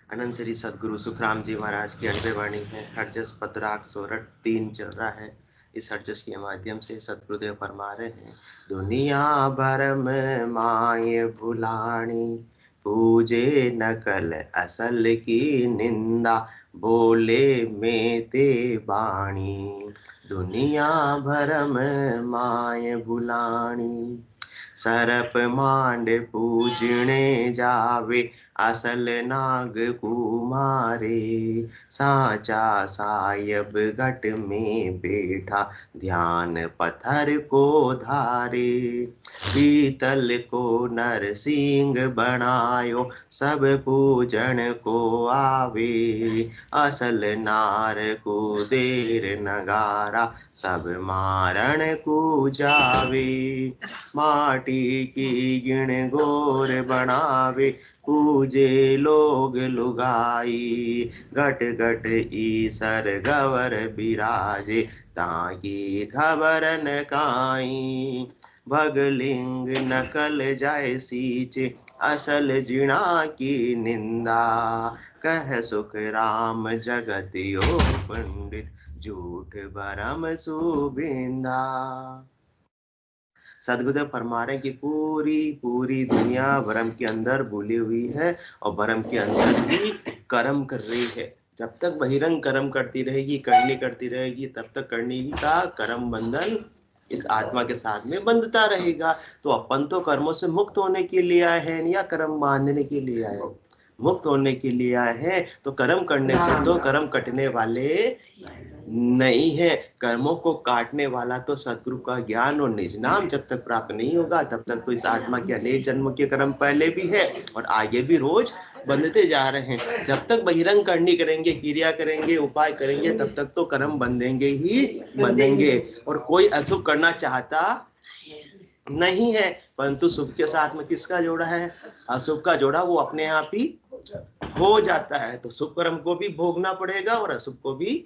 अनंत श्री सदगुरु सुखराम जी महाराज की अनबे वाणी है। हरजस पतराग सोरठ 3 चल रहा है। इस हरजस के माध्यम से सतगुरुदेव फरमा रहे हैं, दुनिया भर में माय भुलानी, पूजे नकल असल की निंदा, बोले में ते बाणी। दुनिया भर में माय भुलानी, सरप मांड पूजने जावे, असल नाग कुमारे। साचा सायब घट में बैठा, ध्यान पत्थर को धारे। पीतल को नरसिंह बनायो, सब पूजन को आवे। असल नार को देर नगारा, सब मारण को जावे। माटी की गिण गोर बनावे, पूजे लोग लुगाई। घट घट ईसर गवर बिराजे, ताकि खबर न काई। भगलिंग नकल जाय सींचे, असल जिणा की निंदा। कह सुख राम जगत यो पंडित, झूठ भरम सुबिंदा। सदगुरुदेव फरमा रहे हैं कि पूरी पूरी दुनिया भरम के अंदर भूली हुई है और भरम के अंदर ही कर्म कर रही है। जब तक बहिरंग कर्म करती रहेगी, करती रहेगी, तब तक करनी का कर्म बंधन इस आत्मा के साथ में बंधता रहेगा। तो अपन तो कर्मों से मुक्त होने के लिए आए हैं या कर्म बांधने के लिए आए हैं? मुक्त होने के लिए आए हैं। तो कर्म करने से तो कर्म कटने वाले नहीं है। कर्मों को काटने वाला तो सदगुरु का ज्ञान और निज नाम जब तक प्राप्त नहीं होगा, तब तक तो इस आत्मा के अनेक जन्मों के कर्म पहले भी है और आगे भी रोज बंधते जा रहे हैं। जब तक बहिरंग करनी करेंगे, क्रिया करेंगे, उपाय करेंगे, तब तक तो कर्म बंधेंगे ही बंधेंगे। और कोई अशुभ करना चाहता नहीं है, परंतु शुभ के साथ में किसका जोड़ा है? अशुभ का जोड़ा वो अपने आप ही हो जाता है। तो शुभ कर्म को भी भोगना पड़ेगा और अशुभ को भी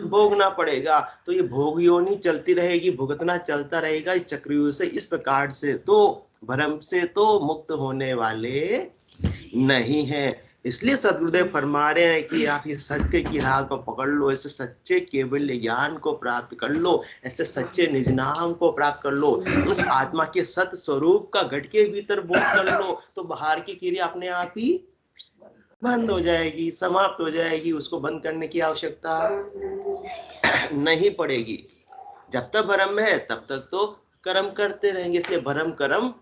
भोगना पड़ेगा। तो ये भोग योनि चलती रहेगी, भुगतना चलता रहेगा इस चक्रव्यूह से। इस प्रकार से तो भ्रम से तो मुक्त होने वाले नहीं है। इसलिए सदगुरुदेव फरमा रहे हैं कि आप इस सत्य की राह को पकड़ लो, ऐसे सच्चे केवल ज्ञान को प्राप्त कर लो, ऐसे सच्चे निज नाम को प्राप्त कर लो, उस आत्मा के सत स्वरूप का घट के भीतर बोध कर लो, तो बाहर की क्रिया अपने आप ही बंद हो जाएगी, समाप्त हो जाएगी। उसको बंद करने की आवश्यकता नहीं पड़ेगी। जब तक भरम है तब तक तो कर्म करते रहेंगे। इसलिए भरम कर्म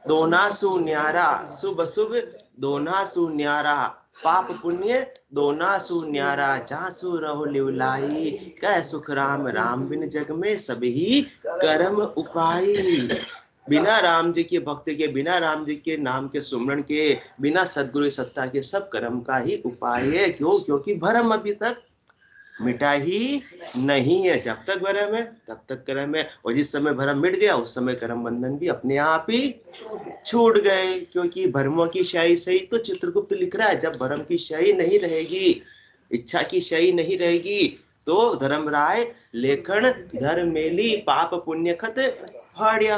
दोना सुन्यारा, शुभ अशुभ दोना सुन्यारा, पाप पुण्य दोना सुन्यारा। जासु रहो लिवलाई, कह सुख राम राम बिन जग में सब ही कर्म उपाई। बिना राम जी के भक्त के, बिना राम जी के नाम के सुमरण के, बिना सदगुरु सत्ता के सब कर्म का ही उपाय है। क्यों? क्योंकि भरम अभी तक मिटा ही नहीं है। जब तक भरम है तब तक कर्म है, और जिस समय भरम मिट गया उस समय कर्म बंधन भी अपने आप ही छूट गए। क्योंकि भरमों की शाही सही तो चित्रगुप्त लिख रहा है, जब भरम की शाही नहीं रहेगी, इच्छा की शाही नहीं रहेगी, तो धर्मराय लेखन धर्म मेली पाप पुण्य खत फाड़िया।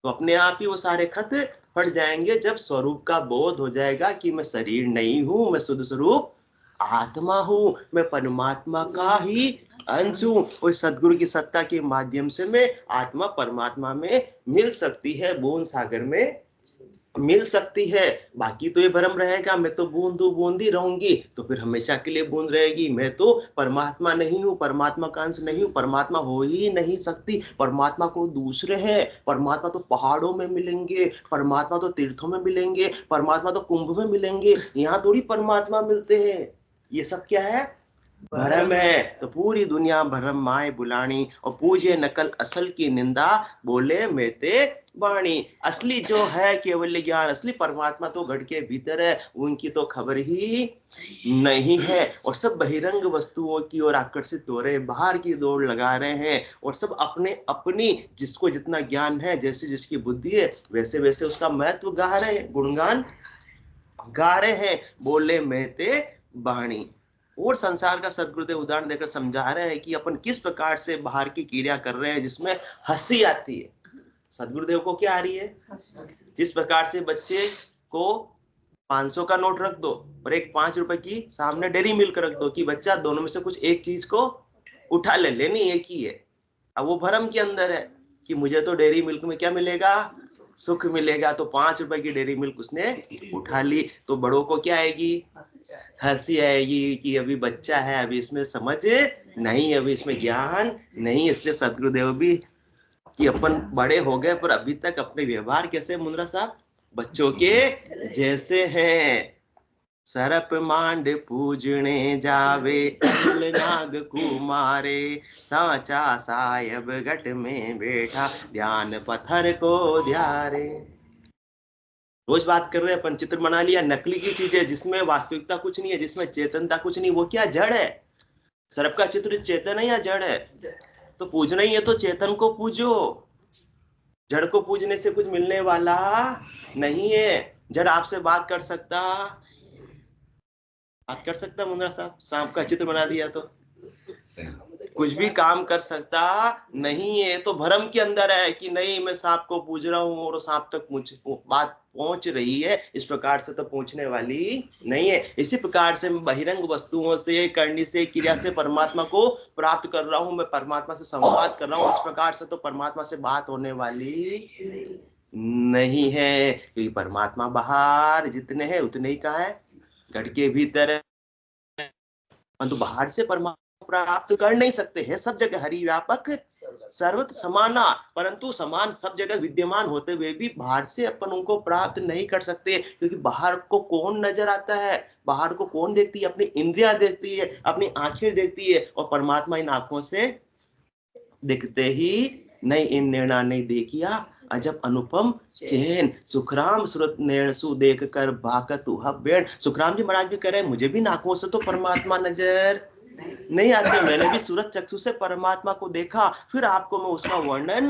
तो अपने आप ही वो सारे खत फट जाएंगे जब स्वरूप का बोध हो जाएगा कि मैं शरीर नहीं हूं, मैं शुद्ध स्वरूप आत्मा हूं, मैं परमात्मा का ही अंश हूं। उस सदगुरु की सत्ता के माध्यम से मैं आत्मा परमात्मा में मिल सकती है, बूंद सागर में मिल सकती है। बाकी तो ये भ्रम रहेगा, मैं तो बूंदू बूंदी रहूंगी, तो फिर हमेशा के लिए बूंद रहेगी। मैं तो परमात्मा नहीं हूँ, परमात्मा का अंश नहीं हूँ, परमात्मा हो ही नहीं सकती। परमात्मा को दूसरे हैं। परमात्मा तो पहाड़ों में मिलेंगे, परमात्मा तो तीर्थों में मिलेंगे, परमात्मा तो कुंभ में मिलेंगे, यहाँ थोड़ी परमात्मा मिलते हैं। ये सब क्या है? भरम है। तो पूरी दुनिया भरम माए बुलानी, और पूजे नकल असल की निंदा, बोले मेते वाणी। असली जो है केवल ज्ञान, असली परमात्मा तो घट के भीतर है, उनकी तो खबर ही नहीं है। और सब बहिरंग वस्तुओं की ओर आकर्षित हो रहे हैं, बाहर की दौड़ लगा रहे हैं, और सब अपने अपनी जिसको जितना ज्ञान है, जैसे जिसकी बुद्धि है, वैसे वैसे उसका महत्व गा रहे हैं, गुणगान गा रहे हैं। बोले मेते वाणी। और संसार का सदगुरुदेव उदाहरण देकर समझा रहे हैं कि अपन किस प्रकार से बाहर की क्रिया कर रहे हैं जिसमें हंसी आती है। सदगुरुदेव को क्या आ रही है? जिस प्रकार से बच्चे को 500 का नोट रख दो और एक 5 रुपए की सामने डेयरी मिल्क रख दो कि बच्चा दोनों में से कुछ एक चीज को उठा ले, लेनी एक ही है। अब वो भ्रम के अंदर है कि मुझे तो डेयरी मिल्क में क्या मिलेगा, सुख मिलेगा, तो 5 रुपए की डेयरी मिल्क उसने उठा ली। तो बड़ों को क्या आएगी, हंसी आएगी कि अभी बच्चा है, अभी इसमें समझ नहीं, अभी इसमें ज्ञान नहीं। इसलिए सदगुरुदेव भी कि अपन बड़े हो गए पर अभी तक अपने व्यवहार कैसे मुंद्रा साहब, बच्चों के जैसे हैं। सरप मांड पूजने जावे, असल नाग कुमारे, सांचा सायब घट में बैठा, ध्यान पत्थर को ध्यारे। रोज बात कर रहे हैं अपन, चित्र बना लिया, नकली की चीज है जिसमें वास्तविकता कुछ नहीं है, जिसमें चेतनता कुछ नहीं, वो क्या जड़ है। सर्प का चित्र चेतन है या जड़ है, तो पूजना ही है तो चेतन को पूजो, जड़ को पूजने से कुछ मिलने वाला नहीं है। जड़ आपसे बात कर सकता मुंद्रा साहब, सांप का चित्र बना दिया तो कुछ भी काम कर सकता नहीं है। तो भ्रम के अंदर है कि नहीं मैं सांप को पूज रहा हूँ और सांप तक बात पहुंच रही है, इस प्रकार से तो पहुंचने वाली नहीं है। इसी प्रकार से मैं बहिरंग वस्तुओं से, करनी से, क्रिया से परमात्मा को प्राप्त कर रहा हूँ, मैं परमात्मा से संवाद कर रहा हूँ, इस प्रकार से तो परमात्मा से बात होने वाली नहीं है। क्योंकि परमात्मा बाहर जितने हैं उतने ही कहाँ है, घट के भीतर है। परंतु बाहर से परमात्मा प्राप्त कर नहीं सकते हैं, सब जगह हरि व्यापक सर्वत्र समाना, परंतु समान सब जगह विद्यमान होते हुए भी बाहर से अपन उनको प्राप्त नहीं कर सकते। क्योंकि बाहर को कौन नजर आता है, बाहर को कौन देखती है, अपनी इंद्रियां देखती है, अपनी आंखें देखती है, और परमात्मा इन आंखों से दिखते ही नहीं। इन निर्णय नहीं देखिया अजब अनुपम चैन, सुखराम सुरत नैणसु देख कर भाकत बेण। सुखराम जी महाराज भी कह रहे हैं मुझे भी नाकों से तो परमात्मा नजर नहीं आते, मैंने भी सूरत चक्षु से परमात्मा को देखा, फिर आपको मैं उसका वर्णन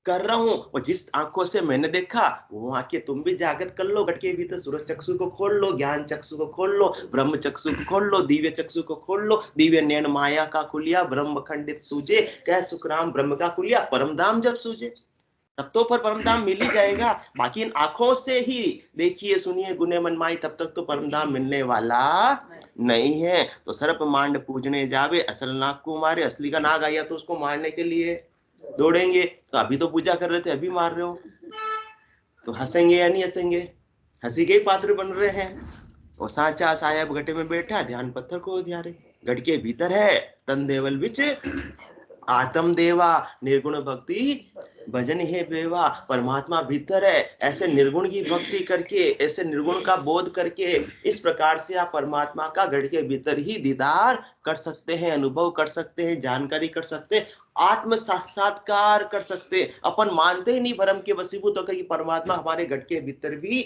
कर रहा हूँ। और जिस आंखों से मैंने देखा वो आंखें तुम भी जागृत कर लो, घट के भीतर सूरज चक्षु को खोल लो, ज्ञान चक्षु को खोल लो, ब्रह्म चक्षु को खोल लो, दिव्य चक्षु को खोल लो। दिव्य नैन माया का खुलिया, ब्रह्म खंडित सूझे, कह सुखराम ब्रह्म का खुलिया, परमधाम जब सूझे। तब तो पर परमधाम मिल ही जाएगा। बाकी इन आंखों से ही देखिए सुनिए गुने मनमाई, तब तक तो परमधाम मिलने वाला नहीं है। तो सर्प मांड पूजने जावे, असल नाग को मारे। असली का नाग आया तो उसको मारने के लिए दौड़ेंगे, तो अभी तो पूजा कर रहे थे अभी मार रहे हो, तो हंसेंगे या नहीं हंसेंगे, हंसी के ही पात्र बन रहे हैं। और सांचा साहेब घटे में बैठा, ध्यान पत्थर को ध्यारे। घट के भीतर है तन देवल विच आत्म देवा, निर्गुण भक्ति भजन ही बेवा। परमात्मा भीतर है, ऐसे निर्गुण की भक्ति करके, ऐसे निर्गुण का बोध करके, इस प्रकार से आप परमात्मा का घट के भीतर ही दीदार कर सकते हैं, अनुभव कर सकते हैं, जानकारी कर सकते हैं, आत्म साक्षात्कार कर सकते। अपन मानते ही नहीं भ्रम के वशीभूत होकर कि परमात्मा हमारे घट के भीतर भी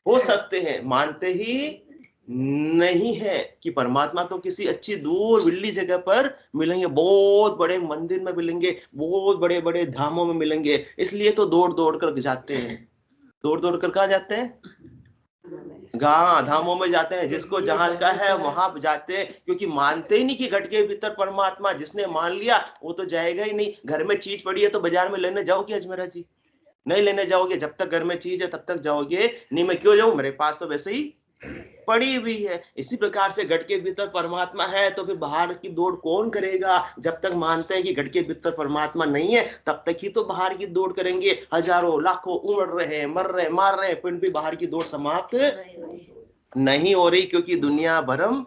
हो सकते हैं, मानते ही नहीं है कि परमात्मा तो किसी अच्छी दूर बिल्ली जगह पर मिलेंगे, बहुत बड़े मंदिर में मिलेंगे, बहुत बड़े बड़े धामों में मिलेंगे। इसलिए तो दौड़ दौड़ कर जाते हैं, दौड़ दौड़ कर कहाँ जाते हैं, गांव धामों में जाते हैं, जिसको जहां का है वहां जाते हैं, क्योंकि मानते ही नहीं कि घट के भीतर परमात्मा। जिसने मान लिया वो तो जाएगा ही नहीं। घर में चीज पड़ी है तो बाजार में लेने जाओगे अजमेरा जी, नहीं लेने जाओगे। जब तक घर में चीज है तब तक जाओगे नहीं। मैं क्यों जाऊं, मेरे पास तो वैसे ही पड़ी हुई है। इसी प्रकार से घट के भीतर परमात्मा है तो फिर बाहर की दौड़ कौन करेगा। जब तक मानते हैं कि घट के भीतर परमात्मा नहीं है तब तक ही तो बाहर की दौड़ करेंगे। हजारों लाखों उमड़ रहे, मर रहे, मार रहे, फिर भी बाहर की दौड़ समाप्त नहीं हो रही, क्योंकि दुनिया भरम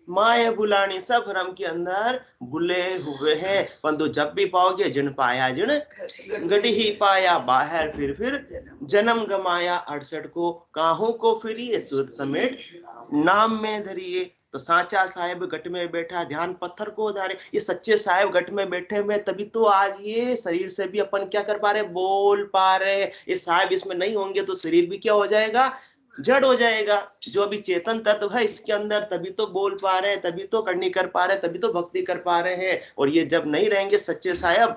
माया बुलानी, सब भ्रम के अंदर भूले हुए हैं। परंतु जब भी पाओगे जिन पाया जिन गढ़ी ही पाया, बाहर फिर जन्म गमाया, 68 को काहों को फिरिए, सुरत समेट नाम में धरिए। तो सांचा साहेब घट में बैठा, ध्यान पत्थर को उधारे। ये सच्चे साहेब घट में बैठे हुए, तभी तो आज ये शरीर से भी अपन क्या कर पा रहे, बोल पा रहे। ये साहेब इसमें नहीं होंगे तो शरीर भी क्या हो जाएगा, जड़ हो जाएगा। जो अभी चेतन तत्व है इसके अंदर, तभी तो बोल पा रहे हैं, तभी तो करनी कर पा रहे हैं, तभी तो भक्ति कर पा रहे हैं। और ये जब नहीं रहेंगे सच्चे साहेब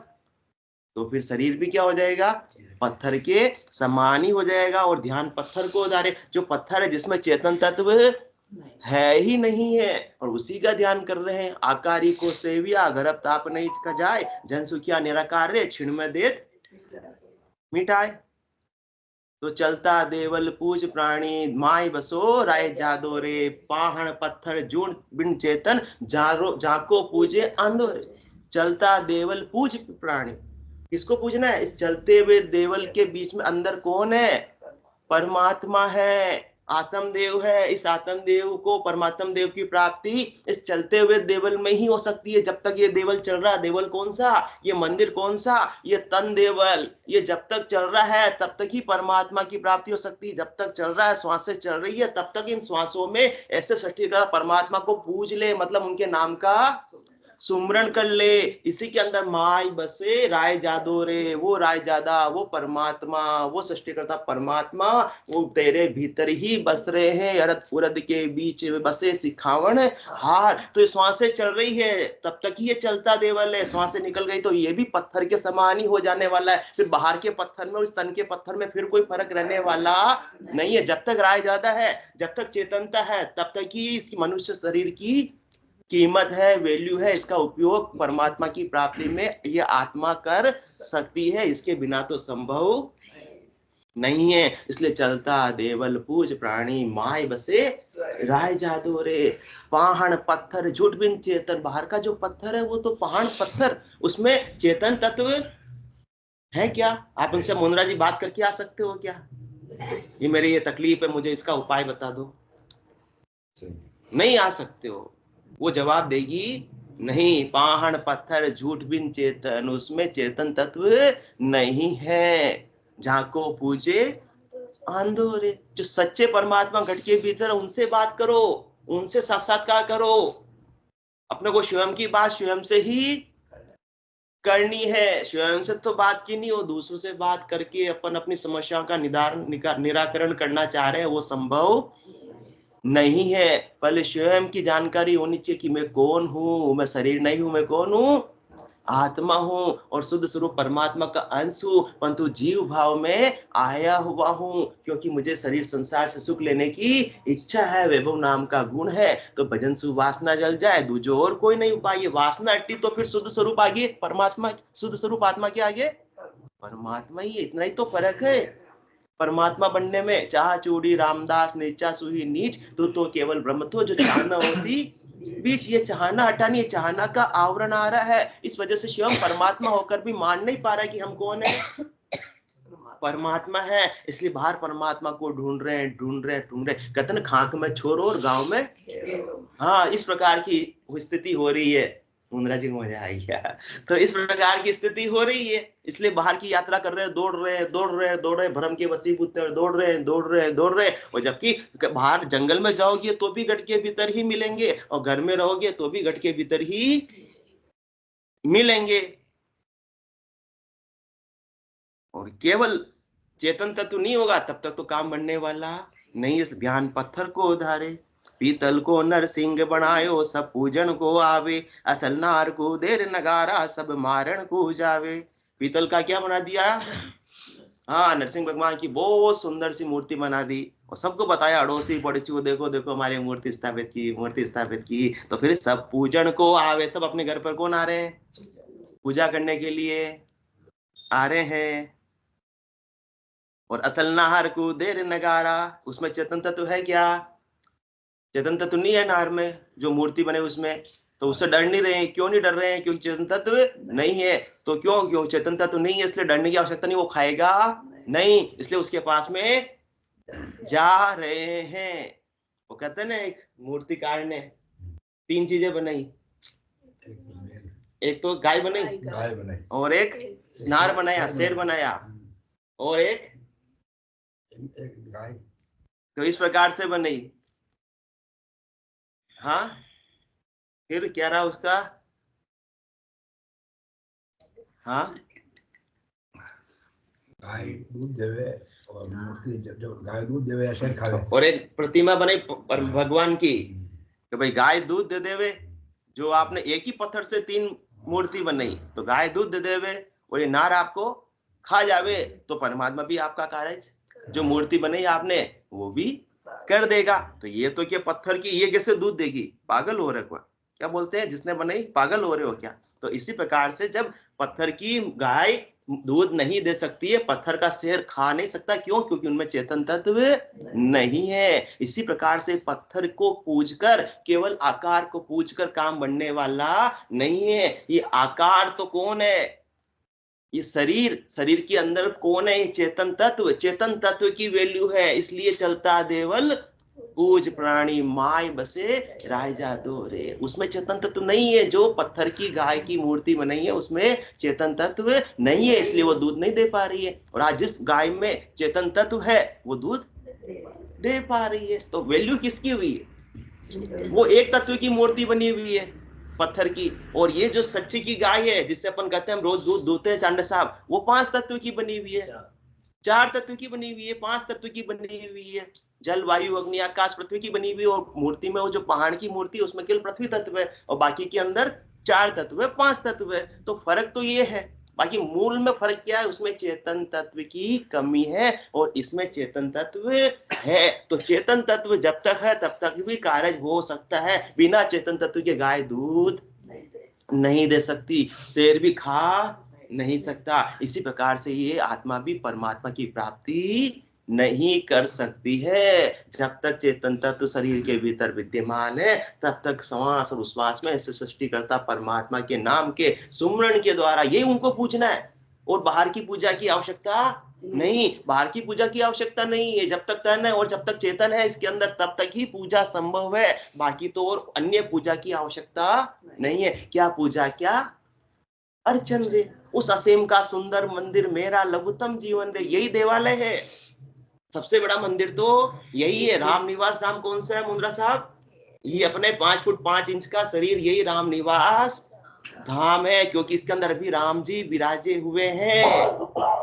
तो फिर शरीर भी क्या हो जाएगा, पत्थर के समान ही हो जाएगा। और ध्यान पत्थर को उधारे, जो पत्थर है जिसमें चेतन तत्व है ही नहीं है, और उसी का ध्यान कर रहे हैं। आकारी को सेविया, गर्भ ताप नहीं का जाए, जन सुखिया निराकार क्षण में देत मिटाए। तो चलता देवल पूज प्राणी, माय बसो राय जादो रे, पाहण पत्थर जून बिन चेतन, जाको पूजे आंदो रे। चलता देवल पूज प्राणी, किसको पूजना है? इस चलते हुए देवल के बीच में अंदर कौन है? परमात्मा है, आत्मदेव है। इस आत्मदेव को, परमात्म देव की प्राप्ति इस चलते हुए देवल में ही हो सकती है। जब तक ये देवल चल रहा है, देवल कौन सा? ये मंदिर कौन सा? ये तन देवल, ये जब तक चल रहा है तब तक ही परमात्मा की प्राप्ति हो सकती है। जब तक चल रहा है, श्वासें चल रही है, तब तक इन श्वासों में ऐसे सृष्टिकर्ता परमात्मा को पूज ले, मतलब उनके नाम का सुमरण कर ले। इसी के अंदर माय बसे राय जादो रे, वो राय जादा, वो परमात्मा, वो सृष्टिकर्ता परमात्मा, वो तेरे भीतर ही बस रहे हैं। अरद पुरद के बीच बसे सिखावन हार। तो ये श्वासें चल रही है तब तक ही ये चलता देवल है। श्वासें निकल गई तो ये भी पत्थर के समान ही हो जाने वाला है। फिर बाहर के पत्थर में, उस तन के पत्थर में फिर कोई फर्क रहने वाला नहीं है। जब तक राय जादा है, जब तक चेतनता है, तब तक ही इस मनुष्य शरीर की कीमत है, वैल्यू है। इसका उपयोग परमात्मा की प्राप्ति में ये आत्मा कर सकती है, इसके बिना तो संभव नहीं है। इसलिए चलता देवल पूज प्राणी, माय बसे राय जादो रे, पहाड़ पत्थर झूठ बिन चेतन। बाहर का जो पत्थर है वो तो पहाड़ पत्थर, उसमें चेतन तत्व है क्या? आप उनसे मुंद्रा जी बात करके आ सकते हो क्या? ये मेरी ये तकलीफ है, मुझे इसका उपाय बता दो। नहीं आ सकते हो। वो जवाब देगी नहीं, पहाड़ पत्थर झूठ बिन चेतन, उसमें चेतन तत्व नहीं है। झाको पूजे आंदोरे। जो सच्चे परमात्मा घट के भीतर, उनसे बात करो, उनसे साक्षात्कार करो। अपने को स्वयं की बात स्वयं से ही करनी है। स्वयं से तो बात की नहीं हो, दूसरों से बात करके अपन अपनी समस्याओं का निराकरण करना चाह रहे हैं, वो संभव नहीं है। पहले स्वयं की जानकारी होनी चाहिए कि मैं कौन हूं। मैं शरीर नहीं हूं, मैं कौन हूं? आत्मा हूं और शुद्ध स्वरूप परमात्मा का अंश हूं, परंतु जीव भाव में आया हुआ हूं, क्योंकि मुझे शरीर संसार से सुख लेने की इच्छा है। वैभव नाम का गुण है, तो भजन सु वासना जल जाए, दूजो और कोई नहीं उपाय। ये वासना हटी तो फिर शुद्ध स्वरूप आगे परमात्मा, शुद्ध स्वरूप आत्मा के आगे परमात्मा ही है। इतना ही तो फर्क है परमात्मा बनने में। चाह चूड़ी रामदास नीचा सुही नीच, तो केवल ब्रह्म तो जो चाहना होती बीच। ये चाहना हटानी है, चाहना का आवरण आ रहा है। इस वजह से स्वयं परमात्मा होकर भी मान नहीं पा रहा है कि हम कौन है, परमात्मा है। इसलिए बाहर परमात्मा को ढूंढ रहे हैं, ढूंढ रहे हैं, ढूंढ रहे हैं। कहते ना, खाक में छोरो और गांव में। हाँ, इस प्रकार की स्थिति हो रही है। मुंद्रा जी मजा आ गया। तो इस प्रकार की स्थिति हो रही है, इसलिए बाहर की यात्रा कर रहे हैं, दौड़ रहे हैं, दौड़ रहे हैं, दौड़ रहे हैं, भ्रम के वशीभूत दौड़ रहे हैं, दौड़ रहे हैं, दौड़ रहे हैं। और जबकि बाहर जंगल में जाओगे तो भी घट के भीतर ही मिलेंगे, और घर में रहोगे तो भी घट के भीतर ही मिलेंगे। और केवल चेतन तत्व नहीं होगा तब तक तो काम बनने वाला नहीं। इस ज्ञान पत्थर को उधारे, पीतल को नरसिंह बनायो, सब पूजन को आवे, असल नार को देर नगारा, सब मारण को जावे। पीतल का क्या बना दिया? हाँ, नरसिंह भगवान की बहुत सुंदर सी मूर्ति बना दी, और सबको बताया, अड़ोसी पड़ोसी को, देखो देखो हमारी मूर्ति स्थापित की, मूर्ति स्थापित की। तो फिर सब पूजन को आवे, सब अपने घर पर कौन आ रहे हैं? पूजा करने के लिए आ रहे हैं। और असल नाहर को देर नगारा, उसमें चेतन तत्व है क्या? चेतन तत्व नहीं है नार में, जो मूर्ति बने उसमें। तो उससे डर नहीं रहे हैं। क्यों नहीं डर रहे हैं? क्योंकि चेतन तत्व नहीं है। तो क्यों चेतन तत्व नहीं है, इसलिए डरने की आवश्यकता नहीं। वो खाएगा नहीं, इसलिए उसके पास में जा रहे हैं। वो कहते हैं ना, एक मूर्तिकार ने 3 चीजें बनाई। एक तो गाय बनाई, और एक नार बनाया, शेर बनाया, और एक गाय। तो इस प्रकार से बनी। हाँ, फिर क्या रहा उसका? हाँ, गाय दूध देवे, और मूर्ति जो गाय दूध देवे शेर खावे। और एक प्रतिमा बनाई भगवान की, तो भाई गाय दूध दे देवे। जो आपने एक ही पत्थर से 3 मूर्ति बनाई, तो गाय दूध दे देवे और ये नार आपको खा जावे, तो परमात्मा भी आपका कार्य जो मूर्ति बनाई आपने वो भी कर देगा। तो ये तो क्या पत्थर की ये कैसे दूध देगी? पागल हो रहे क्या बोलते हैं जिसने बनाई, पागल हो रहे हो क्या? तो इसी प्रकार से जब पत्थर की गाय दूध नहीं दे सकती है, पत्थर का शहर खा नहीं सकता। क्यों? क्योंकि उनमें चेतन तत्व नहीं है। इसी प्रकार से पत्थर को पूजकर, केवल आकार को पूजकर काम बनने वाला नहीं है। ये आकार तो कौन है? ये शरीर, शरीर के अंदर कौन है? ये चेतन तत्व, चेतन तत्व की वैल्यू है। इसलिए चलता देवल पूज प्राणी माय बसे राजा दो रे। उसमें चेतन तत्व नहीं है। जो पत्थर की गाय की मूर्ति बनाई है उसमें चेतन तत्व नहीं है, इसलिए वो दूध नहीं दे पा रही है। और आज जिस गाय में चेतन तत्व है वो दूध दे पा रही है। तो वैल्यू किसकी हुई है? वो एक तत्व की मूर्ति बनी हुई है पत्थर की। और ये जो सच्ची की गाय है जिससे अपन कहते हैं हम रोज दूध दूहते हैं चांडा साहब, वो 5 तत्व की बनी हुई है, 4 तत्व की बनी हुई है, 5 तत्व की बनी हुई है। जल वायु अग्नि आकाश पृथ्वी की बनी हुई। और मूर्ति में वो जो पहाड़ की मूर्ति है उसमें केवल पृथ्वी तत्व है और बाकी के अंदर 4 तत्व है, 5 तत्व है। तो फर्क तो ये है। बाकी मूल में फर्क क्या है? उसमें चेतन तत्व की कमी है और इसमें चेतन तत्व है। तो चेतन तत्व जब तक है तब तक भी कार्य हो सकता है। बिना चेतन तत्व के गाय दूध नहीं दे सकती, शेर भी खा नहीं सकता। इसी प्रकार से ये आत्मा भी परमात्मा की प्राप्ति नहीं कर सकती है। जब तक चेतन तत्व शरीर के भीतर विद्यमान है तब तक श्वास और उश्वास में ऐसे सृष्टिकर्ता परमात्मा के नाम के सुमरण के द्वारा ये उनको पूजना है। और बाहर की पूजा की आवश्यकता नहीं, बाहर की पूजा की आवश्यकता नहीं है। जब तक तन है और जब तक चेतन है इसके अंदर तब तक ही पूजा संभव है। बाकी तो और अन्य पूजा की आवश्यकता नहीं है। क्या पूजा? क्या अर्चन रे। उस असीम का सुंदर मंदिर मेरा लघुत्तम जीवन रे। यही देवालय है। सबसे बड़ा मंदिर तो यही है। राम निवास धाम कौन सा है मुंद्रा साहब? ये अपने 5 फुट 5 इंच का शरीर, यही राम निवास धाम है। क्योंकि इसके अंदर अभी राम जी विराजे हुए हैं,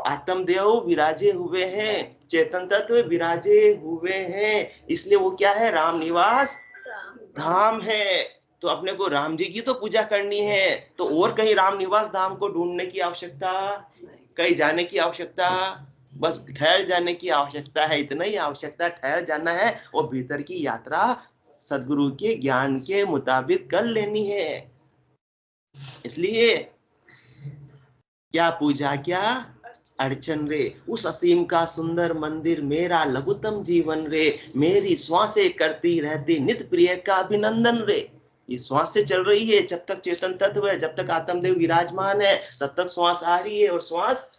आत्मदेव विराजे हुए हैं, चेतन तत्व विराजे हुए हैं। इसलिए वो क्या है? राम निवास धाम है। तो अपने को राम जी की तो पूजा करनी है, तो और कहीं राम निवास धाम को ढूंढने की आवश्यकता, कहीं जाने की आवश्यकता, बस ठहर जाने की आवश्यकता है। इतना ही आवश्यकता, ठहर जाना है और भीतर की यात्रा सदगुरु के ज्ञान के मुताबिक कर लेनी है। इसलिए क्या पूजा? क्या अर्चन रे। उस असीम का सुंदर मंदिर मेरा लघुत्तम जीवन रे। मेरी श्वासें करती रहती नित्य प्रिय का अभिनंदन रे। ये श्वास से चल रही है। जब तक चेतन तत्व है, जब तक आत्मदेव विराजमान है तब तक श्वास आ रही है और श्वास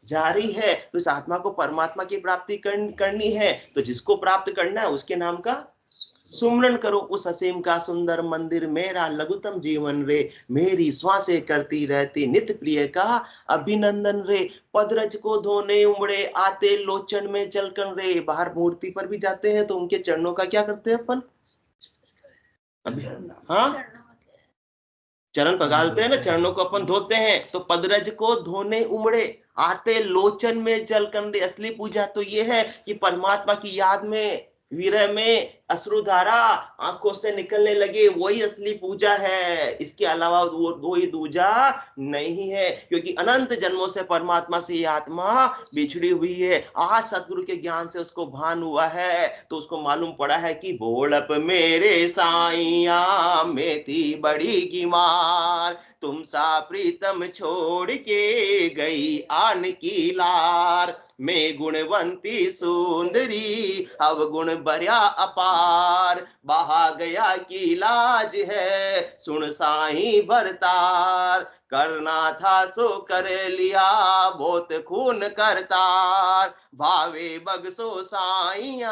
जा रही है। तो इस आत्मा को परमात्मा की प्राप्ति करनी है। तो जिसको प्राप्त करना है उसके नाम का सुमरण करो। उस असीम का सुंदर मंदिर मेरा लघुत्तम जीवन रे। मेरी श्वासें करती रहती नित्य प्रिय का अभिनंदन रे। पदरज को धोने उमड़े आते लोचन में जलकन रे। बाहर मूर्ति पर भी जाते हैं तो उनके चरणों का क्या करते हैं अपन? हाँ, चरण पगालते हैं ना, चरणों को अपन धोते हैं। तो पदरज को धोने उमड़े आते लोचन में जलकन रे। असली पूजा तो ये है कि परमात्मा की याद में, विरह में अश्रुधारा आंखों से निकलने लगे, वही असली पूजा है। इसके अलावा वो ही दूजा नहीं है। क्योंकि अनंत जन्मों से परमात्मा से ये आत्मा बिछड़ी हुई है। आज सतगुरु के ज्ञान से उसको भान हुआ है तो उसको मालूम पड़ा है कि भोलप मेरे साईया में थी बड़ी गिमार, तुम सा प्रीतम छोड़ के गई आन की लार। मैं गुणवंती सुंदरी अवगुण बर्या अपार, बहा गया की लाज है सुन साई भरतार। करना था सो कर लिया बहुत खून करतार, भावे बगसो साइया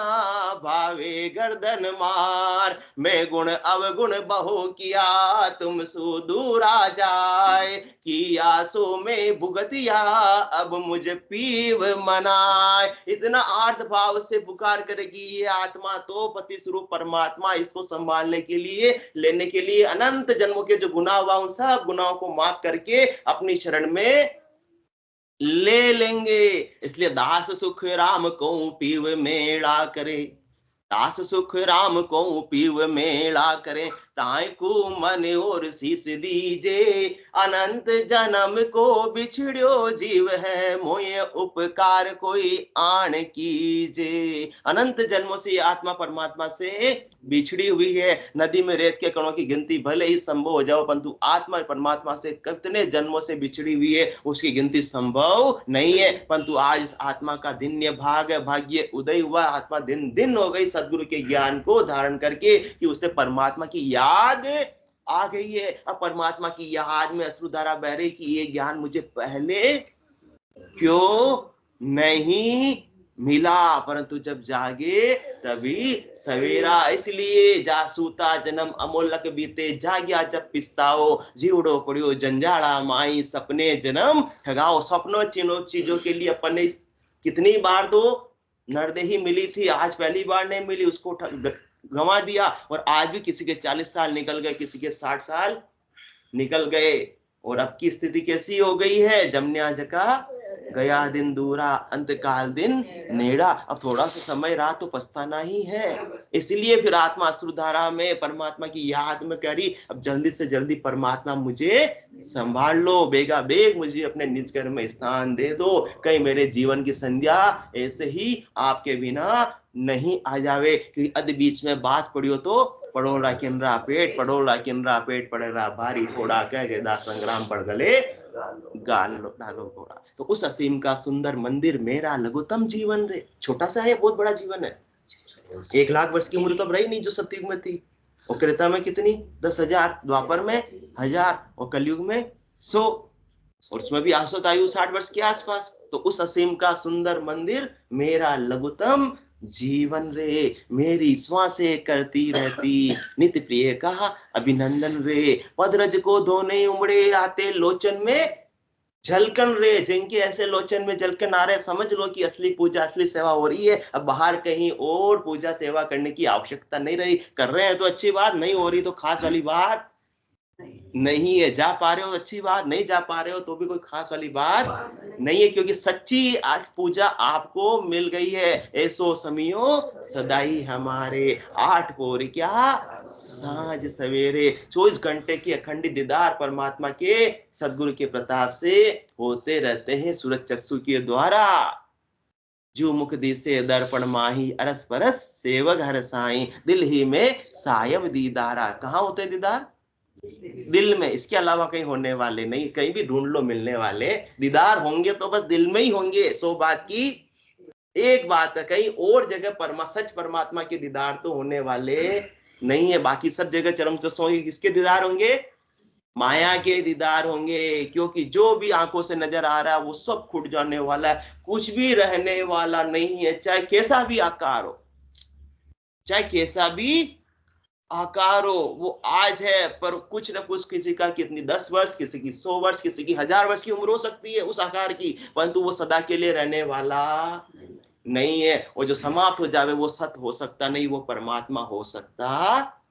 भावे गर्दन मार। मैं गुण अवगुण बहु किया तुम सुदूरा जाए, किया सो में भुगतिया अब मुझ पीव मनाए। इतना आर्थ भाव से पुकार करेगी ये आत्मा तो पति स्वरूप परमात्मा इसको संभालने के लिए, लेने के लिए अनंत जन्मों के जो गुनाह हुआ उन सब गुनाहों को माफ करके अपनी शरण में ले लेंगे। इसलिए दास सुख राम को पीव मेला करे, दास सुख राम को पीव मेला करे। ताई को मन और शीस दीजे, अनंत जन्म को बिछड़ो जीव है, मोये उपकार कोई आण कीजे। अनंत जन्मों से आत्मा परमात्मा से बिछड़ी हुई है। नदी में रेत के कणों की गिनती भले ही संभव हो जाओ, परंतु आत्मा परमात्मा से कितने जन्मों से बिछड़ी हुई है उसकी गिनती संभव नहीं है। परंतु आज इस आत्मा का दिन्य भाग्य उदय हुआ। आत्मा दिन दिन हो गई सदगुरु के ज्ञान को धारण करके कि उसे परमात्मा की याद आ गई है। अब परमात्मा की याद में अश्रुधारा बह रही कि ये ज्ञान मुझे पहले क्यों नहीं मिला। परंतु जब जागे तभी सवेरा, इसलिए जा सूता जन्म अमोलक बीते, जाग्या जब पिस्ताओ जीवड़ो पड़ियो जंजाड़ा माई, सपने जन्म ठगाओ। सपनों चीजों के लिए अपन ने कितनी बार तो नरदेही मिली थी, आज पहली बार नहीं मिली, उसको गंवा दिया। और आज भी किसी के 40 साल निकल गए, किसी के 60 साल निकल गए। और अब की स्थिति कैसी हो गई है, जमन्या जका गया दिन दूरा, अंतकाल दिन नेड़ा। अब थोड़ा सा समय रहा तो पछताना ही है। इसलिए फिर आत्मा अश्रुधारा में परमात्मा की याद में कह रही, अब जल्दी से जल्दी परमात्मा मुझे संभाल लो, बेगा बेग मुझे अपने निज घर में स्थान दे दो, कहीं मेरे जीवन की संध्या ऐसे ही आपके बिना नहीं आ जावे। क्योंकि अध बीच में बास पड़ियो तो पड़ोला किनरा पेट, पड़ोला किनरा पेट पड़ेगा भारी, थोड़ा कह के दास संग्राम पड़ गले गालो डालो घोड़ा। तो उस असीम का सुंदर मंदिर मेरा लघुतम जीवन रे। छोटा सा है, बहुत बड़ा जीवन है। 1 लाख वर्ष की उम्र तो रही नहीं जो सतयुग में थी। और त्रेता में कितनी? 10,000, द्वापर में 1000 और कलयुग में 100, और उसमें भी औसत आयु 60 वर्ष के आसपास। तो उस असीम का सुंदर मंदिर मेरा लघुतम जीवन रे, मेरी श्वासें करती रहती नित्य प्रिय का अभिनंदन रे। पदरज को धोने उमड़े आते लोचन में झलकन रे। जिनके ऐसे लोचन में झलकन आ रहे, समझ लो कि असली पूजा असली सेवा हो रही है। अब बाहर कहीं और पूजा सेवा करने की आवश्यकता नहीं रही। कर रहे हैं तो अच्छी बात, नहीं हो रही तो खास वाली बात नहीं है। जा पा रहे हो अच्छी बात, नहीं जा पा रहे हो तो भी कोई खास वाली बात नहीं है, क्योंकि सच्ची आज पूजा आपको मिल गई है। ऐसो समियो सदाई हमारे, 8 पहर क्या सांझ सवेरे, 24 घंटे की अखंडित दीदार परमात्मा के सदगुरु के प्रताप से होते रहते हैं सूरज चक्षु के द्वारा। जो मुख दिसे दर्पण माही, अरस परस सेवक हर साई, दिल ही में सायब दीदारा। कहाँ होते दीदार? दिल में। इसके अलावा कहीं होने वाले नहीं, कहीं भी ढूंढ लो मिलने वाले दीदार होंगे तो बस दिल में ही होंगे। 100 बात की एक बात है, कहीं और जगह सच परमात्मा के दीदार तो होने वाले नहीं है। बाकी सब जगह चरम चस्सों के किसके दीदार होंगे? माया के दीदार होंगे। क्योंकि जो भी आंखों से नजर आ रहा है वो सब खुट जाने वाला है, कुछ भी रहने वाला नहीं है। चाहे कैसा भी आकार हो, चाहे कैसा भी आकार हो, वो आज है पर कुछ न कुछ, किसी का कितनी 10 वर्ष, किसी की 100 वर्ष, किसी की 1000 वर्ष की उम्र हो सकती है उस आकार की, परंतु वो सदा के लिए रहने वाला नहीं है। और जो समाप्त हो जावे वो सत हो सकता नहीं, वो परमात्मा हो सकता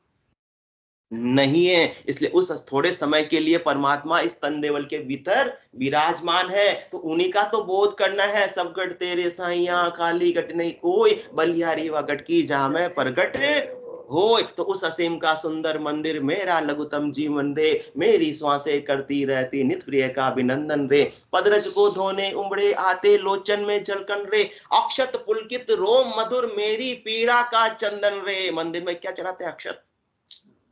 नहीं है। इसलिए उस थोड़े समय के लिए परमात्मा इस तन देवल के भीतर विराजमान है। तो उन्हीं का तो बोध करना है। सब गट तेरे साइया, खाली गट नहीं कोई, बलिहारी व गट की जहां में प्रगट हो। तो उस असीम का सुंदर मंदिर मेरा लघुतम जीवन रे, मेरी श्वासें करती रहती नित्य प्रिय का अभिनंदन रे। पदरज को धोने उमड़े आते लोचन में झलकन रे, अक्षत पुलकित रोम मधुर मेरी पीड़ा का चंदन रे। मंदिर में क्या चढ़ाते हैं? अक्षत,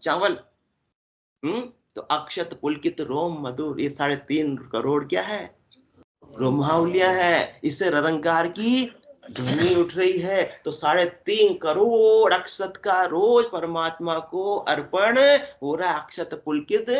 चावल। तो अक्षत पुलकित रोम मधुर, ये 3.5 करोड़ क्या है? रोमावलियां है। इससे ररंकार की ध्वनि उठ रही है। तो 3.5 करोड़ अक्षत का रोज परमात्मा को अर्पण हो रहा है। अक्षत पुलकित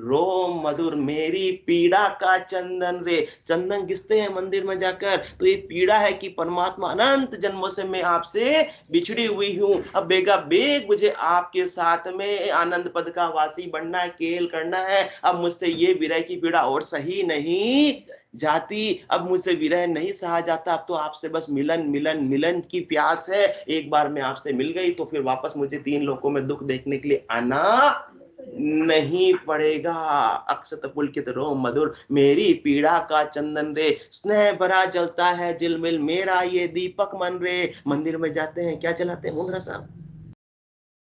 रोम मधुर मेरी पीड़ा का चंदन रे। चंदन घिसते हैं मंदिर में जाकर, तो ये पीड़ा है कि परमात्मा अनंत जन्मों से मैं आपसे बिछड़ी हुई हूँ। अब बेगा बेग मुझे आपके साथ में आनंद पद का वासी बनना है, केल करना है। अब मुझसे ये विरह की पीड़ा और सही नहीं जाती, अब मुझसे विरह नहीं सहा जाता। अब तो आपसे बस मिलन मिलन मिलन की प्यास है। एक बार मैं आपसे मिल गई तो फिर वापस मुझे 3 लोकों में दुख देखने के लिए आना नहीं पड़ेगा। अक्षत पुलकित रोम मधुर मेरी पीड़ा का चंदन रे, स्नेह भरा जलता है झिलमिल मेरा ये दीपक मन रे। मंदिर में जाते हैं क्या जलाते हैं मुंद्रा साहब?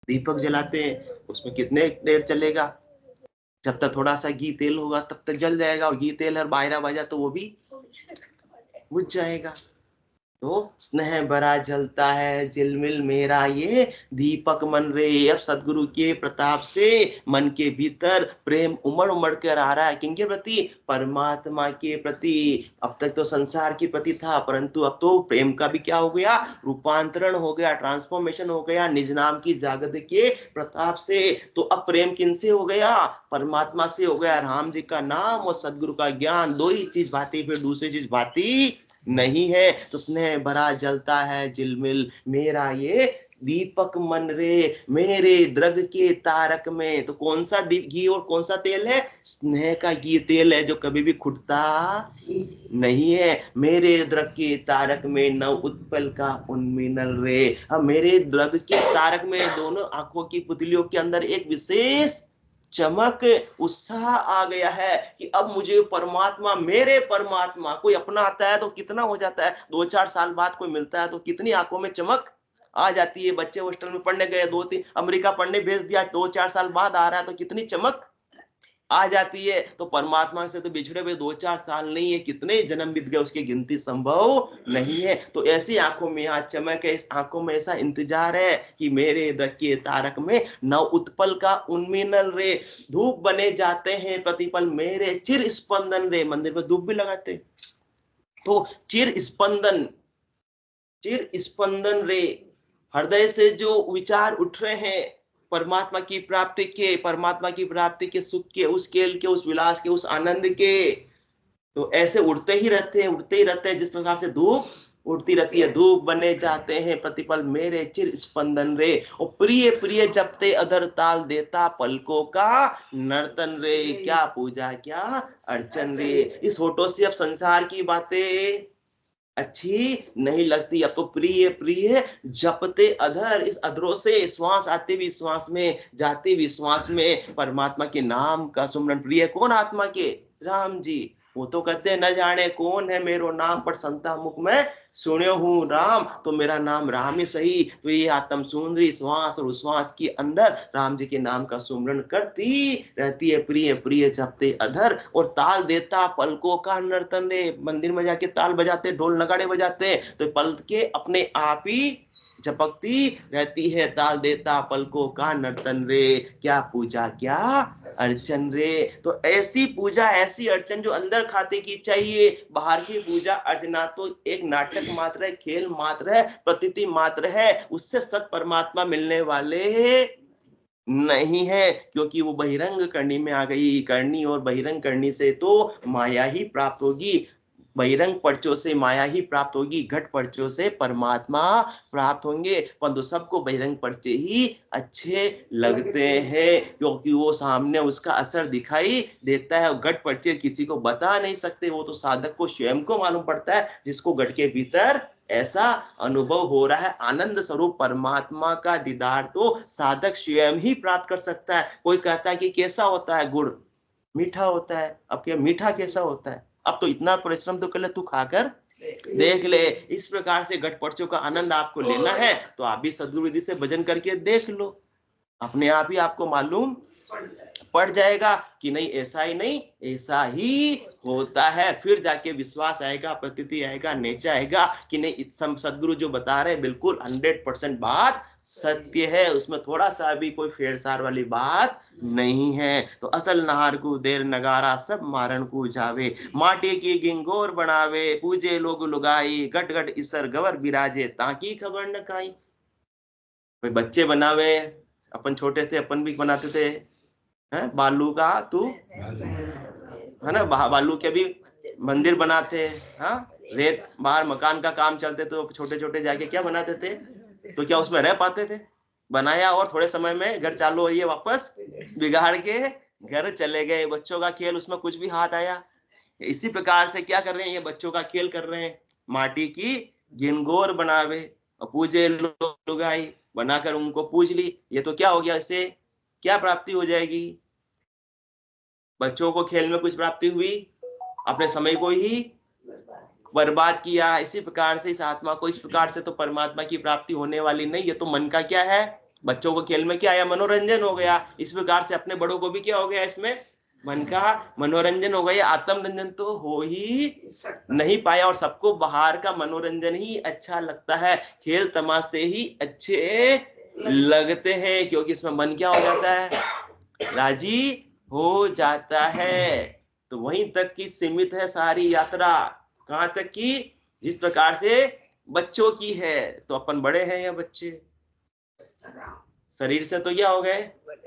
दीपक जलाते हैं, उसमें कितने देर चलेगा, जब तक थोड़ा सा घी तेल होगा तब तक जल जाएगा, और घी तेल हर बायरा बजा तो वो भी बुझ जाएगा। तो स्नेह भरा जलता है झिलमिल मेरा ये दीपक मन रे। अब सदगुरु के प्रताप से मन के भीतर प्रेम उमड़ उमड़ कर आ रहा है, किनके प्रति, परमात्मा के प्रति। अब तक तो संसार के प्रति था, परंतु अब तो प्रेम का भी क्या हो गया, रूपांतरण हो गया, ट्रांसफॉर्मेशन हो गया निज नाम की जागृत के प्रताप से। तो अब प्रेम किनसे हो गया, परमात्मा से हो गया। राम जी का नाम और सदगुरु का ज्ञान, दो ही चीज भाती, फिर दूसरी चीज भाती नहीं है। तो स्नेह भरा जलता है झिलमिल मेरा ये दीपक मन रे मेरे द्रग के तारक में। तो कौन सा घी और कौन सा तेल है, स्नेह का घी तेल है, जो कभी भी खुटता नहीं है। मेरे द्रग के तारक में नव उत्पल का उन्मिनल रे। अब मेरे द्रग के तारक में, दोनों आंखों की पुतलियों के अंदर एक विशेष चमक, उत्साह आ गया है कि अब मुझे परमात्मा, मेरे परमात्मा, कोई अपना आता है तो कितना हो जाता है, 2-4 साल बाद कोई मिलता है तो कितनी आंखों में चमक आ जाती है। बच्चे हॉस्टल में पढ़ने गए, 2-3 अमेरिका पढ़ने भेज दिया, 2-4 साल बाद आ रहा है तो कितनी चमक आ जाती है। तो परमात्मा से तो बिछड़े हुए 2-4 साल नहीं है, कितने जन्म बीत गए उसकी गिनती संभव नहीं है। तो ऐसी आंखों में आज चमक है, इस आंखों में ऐसा इंतजार है कि मेरे द्रग के तारक में नव उत्पल का उन्मिनल रे। धूप बने जाते हैं प्रतिपल मेरे चिर स्पंदन रे। मंदिर में धूप भी लगाते, तो चिर स्पंदन, चिर स्पंदन रे, हृदय से जो विचार उठ रहे हैं परमात्मा की प्राप्ति के, परमात्मा की प्राप्ति के सुख के, उस खेल के, उस विलास के, उस आनंद के, तो ऐसे उड़ते ही रहते हैं, उड़ते ही रहते हैं, जिस प्रकार से धूप उड़ती रहती है। धूप बने जाते हैं प्रतिपल मेरे चिर स्पंदन रे। और प्रिय प्रिय जपते अधर ताल देता पलकों का नर्तन रे। क्या पूजा क्या अर्चन रे। इस फोटो से अब संसार की बातें अच्छी नहीं लगती, अब तो प्रिय प्रिय जपते अधर, इस अधरों से श्वास आते भी श्वास में, जाते भी श्वास में परमात्मा के नाम का सुमरन। प्रिय कौन आत्मा के, राम जी। वो तो कहते न जाने कौन है मेरो नाम, पर संता मुख में सुने हूँ राम। तो मेरा नाम राम ही सही। तो ये आत्म सुंदरी श्वास और उश्वास के अंदर राम जी के नाम का सुमरन करती रहती है। प्रिय प्रिय जपते अधर, और ताल देता पलकों का नर्तन रे। मंदिर में जाके ताल बजाते, ढोल नगाड़े बजाते, तो पल के अपने आप ही झपकती रहती है। ताल देता पलकों का नर्तन रे। क्या पूजा क्या अर्चन रे। तो ऐसी पूजा, ऐसी अर्चन जो अंदर खाते की चाहिए। बाहर की पूजा अर्चना तो एक नाटक मात्र है, खेल मात्र है, प्रतीति मात्र है, उससे सत परमात्मा मिलने वाले नहीं है। क्योंकि वो बहिरंग करनी में आ गई। करनी और बहिरंग करनी से तो माया ही प्राप्त होगी, बहिरंग पर्चों से माया ही प्राप्त होगी, घट पर्चों से परमात्मा प्राप्त होंगे। परंतु सबको बहिरंग पर्चे ही अच्छे लगते हैं, क्योंकि वो सामने उसका असर दिखाई देता है। घट पर्चे किसी को बता नहीं सकते, वो तो साधक को स्वयं को मालूम पड़ता है, जिसको घट के भीतर ऐसा अनुभव हो रहा है। आनंद स्वरूप परमात्मा का दीदार तो साधक स्वयं ही प्राप्त कर सकता है। कोई कहता है कि कैसा होता है गुड़, मीठा होता है। अब क्या मीठा कैसा होता है, अब तो इतना परिश्रम तो कर ले, तू खाकर देख ले। इस प्रकार से घट पर्चों का आनंद आपको लेना है तो आप भी सद्गुरु विधि से भजन करके देख लो, अपने आप ही आपको मालूम पड़ जाएगा कि नहीं, ऐसा ही नहीं, ऐसा ही होता है। फिर जाके विश्वास आएगा, प्रतीति आएगा, नेचा आएगा कि नहीं, सदगुरु जो बता रहे बिल्कुल 100% बात सत्य है, उसमें थोड़ा सा भी कोई फेरसार वाली बात नहीं है। तो असल नहार को देर नगारा सब मारण को जावे, माटी की गिंगोर बनावे, पूजे लोग लुगाई, गट गट इसर गवर बिराजे, ताकि खबर न काई। कोई बच्चे बनावे, अपन छोटे थे अपन भी बनाते थे, है बालू का तू है ना, बालू के भी मंदिर बनाते हैं। हाँ, रेत बाहर मकान का काम चलते तो छोटे छोटे जाके क्या बनाते थे, तो क्या उसमें रह पाते थे, बनाया और थोड़े समय में घर चालू हुई है, वापस बिगाड़ के घर चले गए। बच्चों का खेल, उसमें कुछ भी हाथ आया। इसी प्रकार से क्या कर रहे हैं, ये बच्चों का खेल कर रहे हैं। माटी की गिनगोर बनावे और पूजे लुगाई, बनाकर उनको पूज ली। ये तो क्या हो गया, इससे क्या प्राप्ति हो जाएगी, बच्चों को खेल में कुछ प्राप्ति हुई, अपने समय को ही बर्बाद किया। इसी प्रकार से इस आत्मा को इस प्रकार से तो परमात्मा की प्राप्ति होने वाली नहीं। ये तो मन का क्या है, बच्चों को खेल में क्या आया, मनोरंजन हो गया। इस प्रकार से अपने बड़ों को भी क्या हो गया, इसमें मन का मनोरंजन हो गया। आत्मरंजन तो हो ही नहीं पाया, और सबको बाहर का मनोरंजन ही अच्छा लगता है, खेल तमाशे ही अच्छे लगते हैं, क्योंकि इसमें मन क्या हो जाता है, राजी हो जाता है। तो वहीं तक की सीमित है सारी यात्रा। कहां तक की, जिस प्रकार से बच्चों की है। तो अपन बड़े हैं या बच्चे, शरीर से तो क्या हो गए।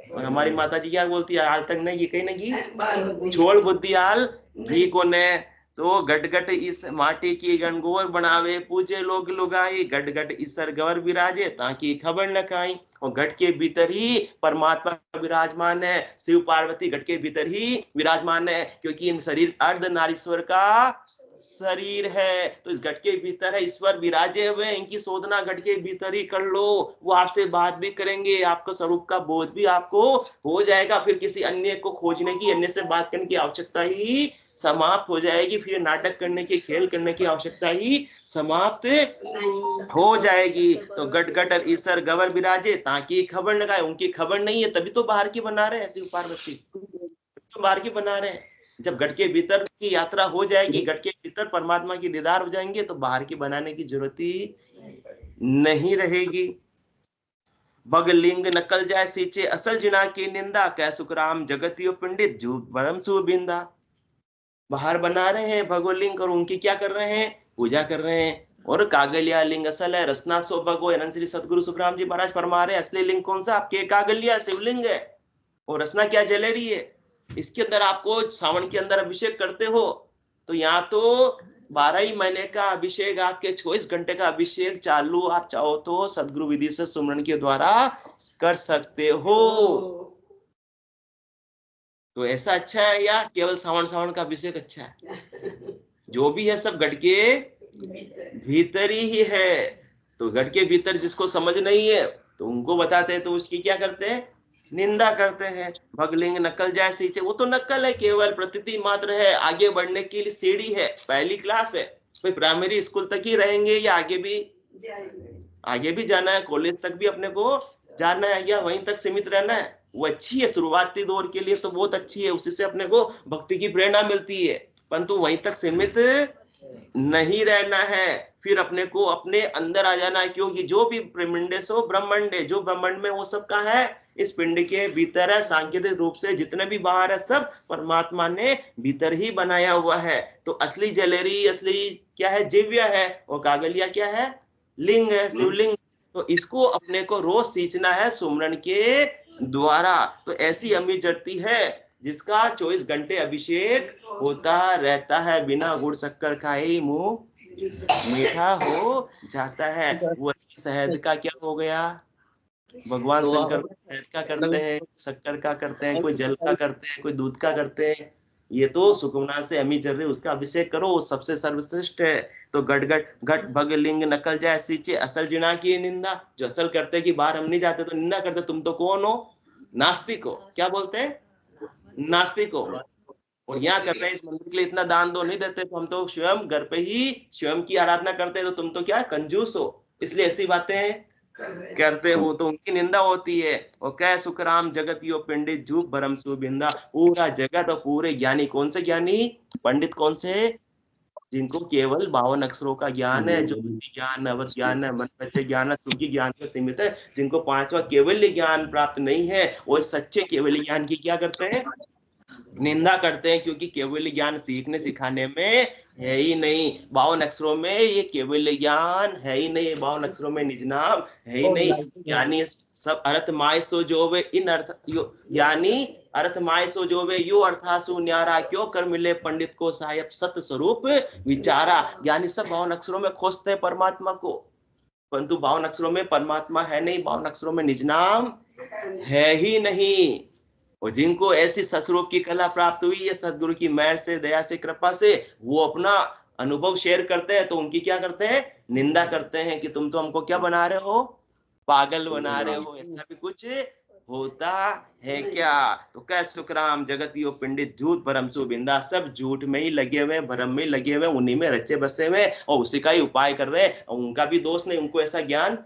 और हमारी माता जी क्या बोलती है, आल तक नहीं कहीं नहीं छोड़ बुद्धि आल घी को ने। तो गट गट इस माटी की गणगोर बनावे, पूजे लोग लुगाई, गट गट ईसर गवर विराजे ताकि खबर न खाई। और घट के भीतर ही परमात्मा विराजमान है, शिव पार्वती घट के भीतर ही विराजमान है, क्योंकि इन शरीर अर्ध नारीश्वर का शरीर है। तो इस घट के भीतर है ईश्वर विराजे हुए, इनकी शोधना घट के भीतर ही कर लो। वो आपसे बात भी करेंगे, आपका स्वरूप का बोध भी आपको हो जाएगा। फिर किसी अन्य को खोजने की, अन्य से बात करने की आवश्यकता ही समाप्त हो जाएगी। फिर नाटक करने की, खेल करने की आवश्यकता ही समाप्त हो जाएगी। तो गट गट और ईश्वर गवर विराजे ताकि खबर न खाए, उनकी खबर नहीं है तभी तो बाहर की बना रहे हैं शिव पार्वती, तो बाहर की बना रहे हैं। जब घट के भीतर की यात्रा हो जाएगी, घट के भीतर परमात्मा की दीदार हो जाएंगे, तो बाहर की बनाने की जरूरत ही नहीं रहेगी। बगलिंग नकल जाए सींचे असल जिना की निंदा, कै सुखराम जगतियो पंडित झूठ भरम सुबिंदा। बाहर बना रहे हैं भगवलिंग, और उनकी क्या कर रहे हैं, पूजा कर रहे हैं। और कागलिया लिंग असल है, रसना सो भगो। अनंत श्री सदगुरु सुखराम जी महाराज फरमा रहे हैं, असली लिंग कौन सा, आपके कागलिया शिवलिंग है, और रसना क्या जलेरी है। इसके अंदर आपको सावन के अंदर अभिषेक करते हो, तो यहाँ तो 12 ही महीने का अभिषेक, आपके 24 घंटे का अभिषेक चालू आप चाहो तो सदगुरु विधि से सुमरन के द्वारा कर सकते हो। तो ऐसा अच्छा है या केवल सावन का अभिषेक अच्छा है? जो भी है सब घट के भीतर ही है। तो घट के भीतर जिसको समझ नहीं है तो उनको बताते हैं, तो उसकी क्या करते हैं, निंदा करते हैं। भगलिंग नकल जाए सींचे, वो तो नकल है, केवल प्रतीति मात्र है। आगे बढ़ने के लिए सीढ़ी है, पहली क्लास है। भाई प्राइमरी स्कूल तक ही रहेंगे या आगे भी जाना है, कॉलेज तक भी अपने को जाना है, या वहीं तक सीमित रहना है? वो अच्छी है, शुरुआती दौर के लिए तो बहुत अच्छी है, उसी से अपने को भक्ति की प्रेरणा मिलती है, परंतु वहीं तक सीमित नहीं रहना है। फिर अपने को अपने अंदर आ जाना है, क्योंकि जो भी ब्रह्मंडे सो ब्रह्मंडे, जो ब्रह्मांड में वो सब का है, इस पिंड के भीतर है। सांकेतिक रूप से जितने भी बाहर है सब परमात्मा ने भीतर ही बनाया हुआ है। तो असली जलेरी, असली क्या है, दिव्य है, और कागलिया क्या है, लिंग है, शिवलिंग। तो इसको अपने को रोज सींचना है सुमरन के द्वारा। तो ऐसी अम्मी जड़ती है जिसका 24 घंटे अभिषेक होता रहता है, बिना गुड़ शक्कर खाए मुंह मीठा हो जाता है। वो शहद का क्या हो गया, भगवान शंकर शहद का करते हैं, शक्कर का करते हैं, कोई जल का करते हैं, कोई दूध का करते हैं। ये तो सुकुमना से अमी चल रही, उसका अभिषेक करो, वो सबसे सर्वश्रेष्ठ है। तो गट गट घट भग लिंग नकल जाए सींचे असल जिना की निंदा। जो असल करते कि बाहर हम नहीं जाते तो निंदा करते, तुम तो कौन हो, नास्तिक हो। क्या बोलते हैं, नास्तिक हो। और यहाँ करते हैं इस मंदिर के लिए इतना दान दो, नहीं देते तो हम तो स्वयं घर पे ही स्वयं की आराधना करते हैं, तो तुम तो क्या कंजूस हो, इसलिए ऐसी बातें करते हो। तो उनकी निंदा होती है। और कह सुखराम जगत यो पंडित झूठ भरम सुबिंदा। पूरा जगत और पूरे ज्ञानी, कौन से ज्ञानी, पंडित कौन से, जिनको केवल 52 अक्षरों का ज्ञान है, जो ज्ञान, अवध ज्ञान है, मन सच्चे ज्ञान है, सूखी ज्ञान से सीमित है, जिनको 5वां केवल ज्ञान प्राप्त नहीं है, वो सच्चे केवल ज्ञान की क्या करते हैं, निंदा करते हैं। क्योंकि केवल ज्ञान सीखने सिखाने में है ही नहीं, 52 अक्षरों में ये केवल ज्ञान है ही नहीं, 52 अक्षरों में निज नाम है ही नहीं। यानी सब अर्थ माय सो जो वे इन अर्थ यानी अर्थ माय सो जो वे यो अर्थासु न्यारा, क्यों कर मिले पंडित को साहेब सत स्वरूप विचारा। यानी सब 52 अक्षरों में खोजते हैं परमात्मा को, परंतु 52 अक्षरों में परमात्मा है नहीं, 52 अक्षरों में निज नाम है ही नहीं। और जिनको ऐसी ससरूप की कला प्राप्त हुई है सदगुरु की मेहर से, दया से, कृपा से, वो अपना अनुभव शेयर करते हैं, तो उनकी क्या करते हैं, निंदा करते हैं कि तुम तो हमको क्या बना रहे हो, पागल बना रहे हो, ऐसा भी कुछ होता है क्या। तो कह सुखराम जगतियो पंडित झूठ भरम सुबिंदा। सब झूठ में ही लगे हुए, भरम में ही लगे हुए, उन्हीं में रचे बसे हुए, और उसी का ही उपाय कर रहे हैं। और उनका भी दोष नहीं, उनको ऐसा ज्ञान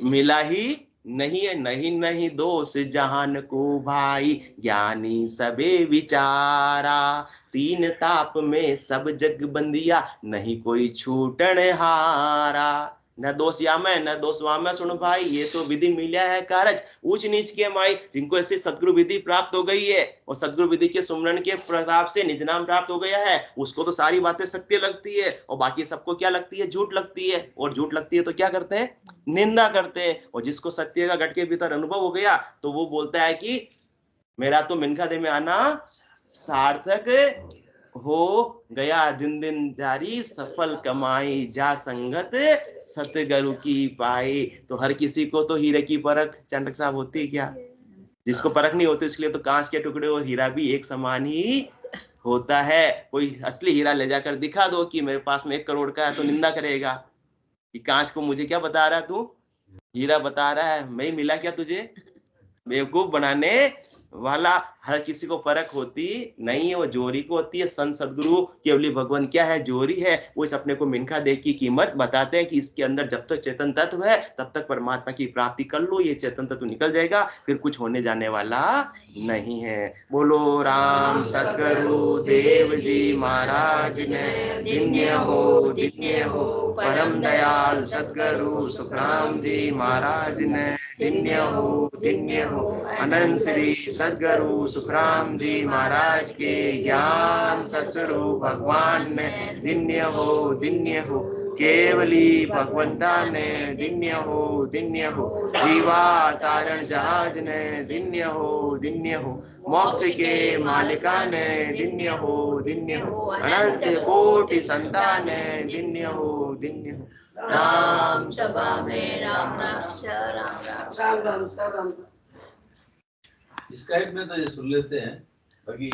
मिला ही नहीं है नहीं नहीं दोष जहान को भाई, ज्ञानी सबे विचारा। तीन ताप में सब जग बंदिया, नहीं कोई छूटन हारा। न दोष यामै न दोष वामै, सुन भाई ये तो विधि मिला है कारज, ऊंच नीच के माई। जिनको ऐसी सदगुरु विधि प्राप्त हो गई है और सदगुरु विधि के सुमरन के प्रताप से निज नाम प्राप्त हो गया है, उसको तो सारी बातें सत्य लगती है और बाकी सबको क्या लगती है? झूठ लगती है। और झूठ लगती है तो क्या करते हैं? निंदा करते हैं। और जिसको सत्य का घट के भीतर अनुभव हो गया तो वो बोलता है कि मेरा तो मिनखा दे में आना सार्थक हो गया, दिन दिन जारी सफल कमाई, जा संगत सतगुरु की पाई। तो हर किसी को तो हीरे की परख चंडक साहब होती है क्या? जिसको परख नहीं होती उसके लिए तो कांच के टुकड़े और हीरा भी एक समान ही होता है। कोई असली हीरा ले जाकर दिखा दो कि मेरे पास में 1 करोड़ का है तो निंदा करेगा कि कांच को मुझे क्या बता रहा है तू, हीरा बता रहा है, मैं मिला क्या तुझे? बेवकूफ बनाने वाला। हर किसी को परख होती नहीं है, वो जोरी को होती है। संत सदगुरु केवली भगवान क्या है? जोरी है। वो इस अपने को मिनखा दे की कीमत बताते हैं कि इसके अंदर जब तक चेतन तत्व है तब तक परमात्मा की प्राप्ति कर लो, ये चेतन तत्व निकल जाएगा, फिर कुछ होने जाने वाला नहीं है। बोलो राम सदगुरु देव जी महाराज ने, दिन्य हो परम दयाल सदगुरु सुखराम जी महाराज ने, दिन्य हो अनंत श्री सदगुरु सुखराम जी महाराज के ज्ञान सतस्वरूप भगवान ने, दिन्य हो केवली भगवंता ने, दिन्य हो जीवा तारण जहाज ने, दिन्य हो मोक्ष के मालिका ने, दिन्य हो अनंत कोटि संतान ने, दिन्य हो राम सभा में राम राम। स्काइप में तो ये सुन लेते हैं बाकी